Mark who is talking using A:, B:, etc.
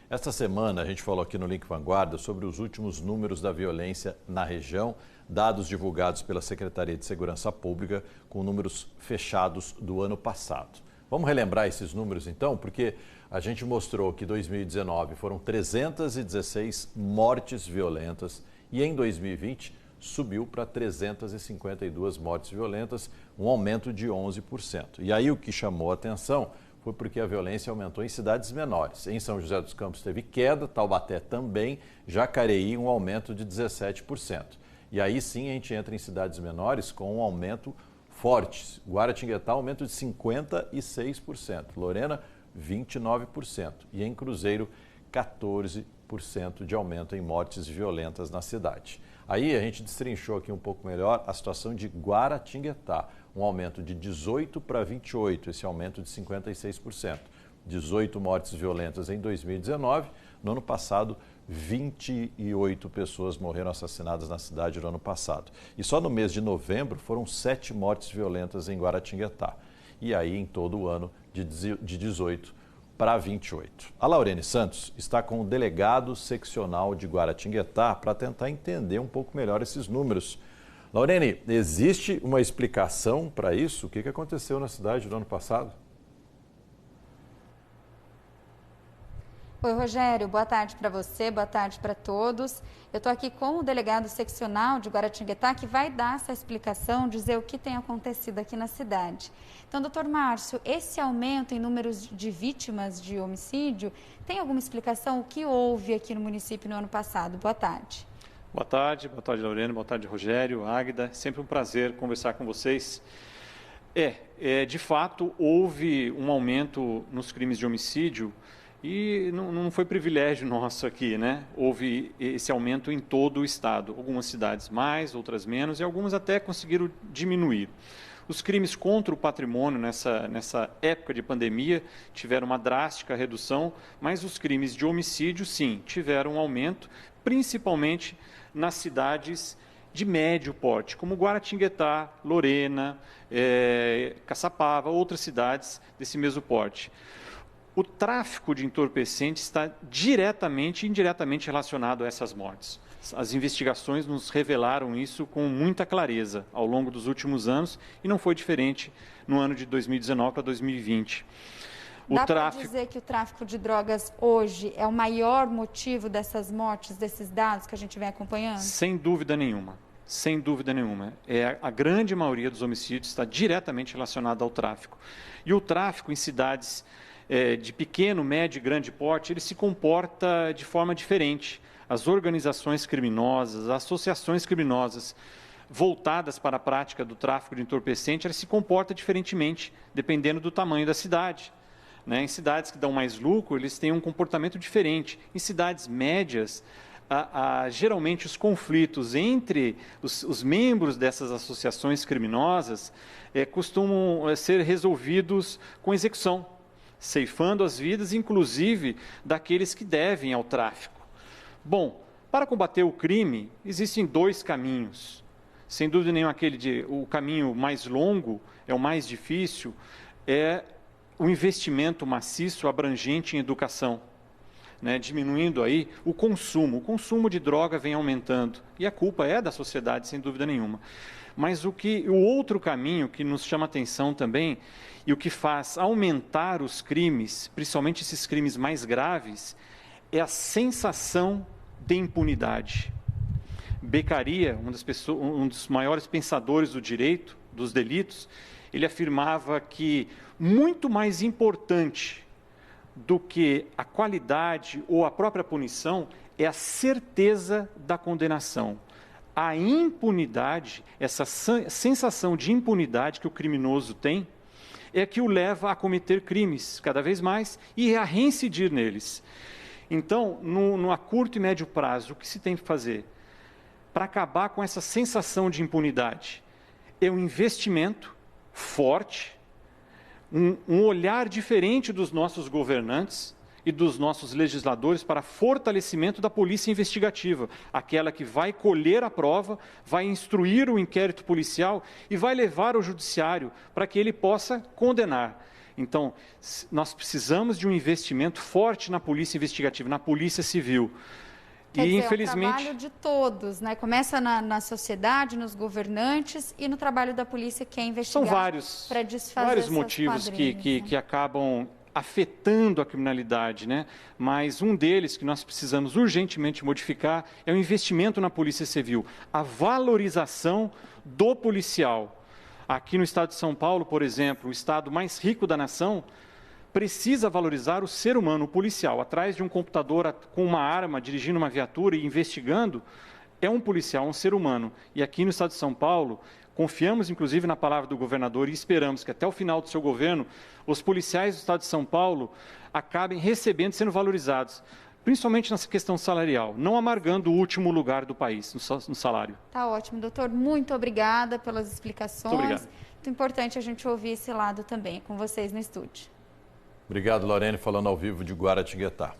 A: Esta semana a gente falou aqui no Link Vanguarda sobre os últimos números da violência na região, dados divulgados pela Secretaria de Segurança Pública com números fechados do ano passado. Vamos relembrar esses números então, porque a gente mostrou que em 2019 foram 316 mortes violentas e em 2020 subiu para 352 mortes violentas, um aumento de 11%. E aí o que chamou a atenção foi porque a violência aumentou em cidades menores. Em São José dos Campos teve queda, Taubaté também, Jacareí um aumento de 17%. E aí sim a gente entra em cidades menores com um aumento forte. Guaratinguetá aumento de 56%, Lorena 29% e em Cruzeiro 14% de aumento em mortes violentas na cidade. Aí a gente destrinchou aqui um pouco melhor a situação de Guaratinguetá, um aumento de 18 para 28, esse aumento de 56%. 18 mortes violentas em 2019, no ano passado 28 pessoas morreram assassinadas na cidade no ano passado. E só no mês de novembro foram 7 mortes violentas em Guaratinguetá. E aí em todo o ano de 18 para 28. A Laurene Santos está com o delegado seccional de Guaratinguetá para tentar entender um pouco melhor esses números. Laurene, existe uma explicação para isso? O que aconteceu na cidade no ano passado?
B: Oi, Rogério, boa tarde para você, boa tarde para todos. Eu estou aqui com o delegado seccional de Guaratinguetá que vai dar essa explicação, dizer o que tem acontecido aqui na cidade. Então, doutor Márcio, esse aumento em números de vítimas de homicídio, tem alguma explicação? O que houve aqui no município no ano passado? Boa tarde.
C: Boa tarde, Lorena, boa tarde, Rogério, Águida. Sempre um prazer conversar com vocês. De fato, houve um aumento nos crimes de homicídio. E não foi privilégio nosso aqui, né? Houve esse aumento em todo o estado. Algumas cidades mais, outras menos, e algumas até conseguiram diminuir. Os crimes contra o patrimônio nessa época de pandemia tiveram uma drástica redução, mas os crimes de homicídio, sim, tiveram um aumento, principalmente nas cidades de médio porte, como Guaratinguetá, Lorena, Caçapava, outras cidades desse mesmo porte. O tráfico de entorpecentes está diretamente e indiretamente relacionado a essas mortes. As investigações nos revelaram isso com muita clareza ao longo dos últimos anos e não foi diferente no ano de 2019 para 2020.
B: Dá para dizer que o tráfico de drogas hoje é o maior motivo dessas mortes, desses dados que a gente vem acompanhando?
C: Sem dúvida nenhuma. Sem dúvida nenhuma. A grande maioria dos homicídios está diretamente relacionada ao tráfico. E o tráfico em cidades de pequeno, médio e grande porte, ele se comporta de forma diferente. As organizações criminosas, as associações criminosas voltadas para a prática do tráfico de entorpecente, elas se comportam diferentemente, dependendo do tamanho da cidade. Em cidades que dão mais lucro, eles têm um comportamento diferente. Em cidades médias, geralmente os conflitos entre os membros dessas associações criminosas costumam ser resolvidos com execução, ceifando as vidas, inclusive, daqueles que devem ao tráfico. Bom, para combater o crime, existem 2 caminhos. Sem dúvida nenhuma, o caminho mais longo, é o mais difícil, é o investimento maciço, abrangente em educação, diminuindo aí o consumo. O consumo de droga vem aumentando e a culpa é da sociedade, sem dúvida nenhuma. Mas o outro caminho que nos chama atenção também e o que faz aumentar os crimes, principalmente esses crimes mais graves, é a sensação de impunidade. Beccaria, um dos maiores pensadores do direito, dos delitos, ele afirmava que muito mais importante do que a qualidade ou a própria punição é a certeza da condenação. A impunidade, essa sensação de impunidade que o criminoso tem, é que o leva a cometer crimes cada vez mais e a reincidir neles. Então, a curto e médio prazo, o que se tem que fazer para acabar com essa sensação de impunidade? É um investimento forte, um olhar diferente dos nossos governantes e dos nossos legisladores para fortalecimento da polícia investigativa, aquela que vai colher a prova, vai instruir o inquérito policial e vai levar ao judiciário para que ele possa condenar. Então, nós precisamos de um investimento forte na polícia investigativa, na polícia civil.
B: Quer dizer,
C: infelizmente,
B: é o trabalho de todos, né? Começa na sociedade, nos governantes e no trabalho da polícia que é investigar.
C: São vários motivos que acabam afetando a criminalidade, né? Mas um deles que nós precisamos urgentemente modificar é o investimento na polícia civil, a valorização do policial. Aqui no estado de São Paulo, por exemplo, o estado mais rico da nação, precisa valorizar o ser humano, o policial. Atrás de um computador com uma arma, dirigindo uma viatura e investigando, é um policial, um ser humano. E aqui no estado de São Paulo, confiamos inclusive na palavra do governador e esperamos que até o final do seu governo, os policiais do estado de São Paulo acabem recebendo, sendo valorizados, principalmente nessa questão salarial, não amargando o último lugar do país no salário.
B: Tá ótimo, doutor. Muito obrigada pelas explicações.
C: Muito obrigado.
B: Muito importante a gente ouvir esse lado também, com vocês no estúdio.
A: Obrigado, Lorene, falando ao vivo de Guaratinguetá.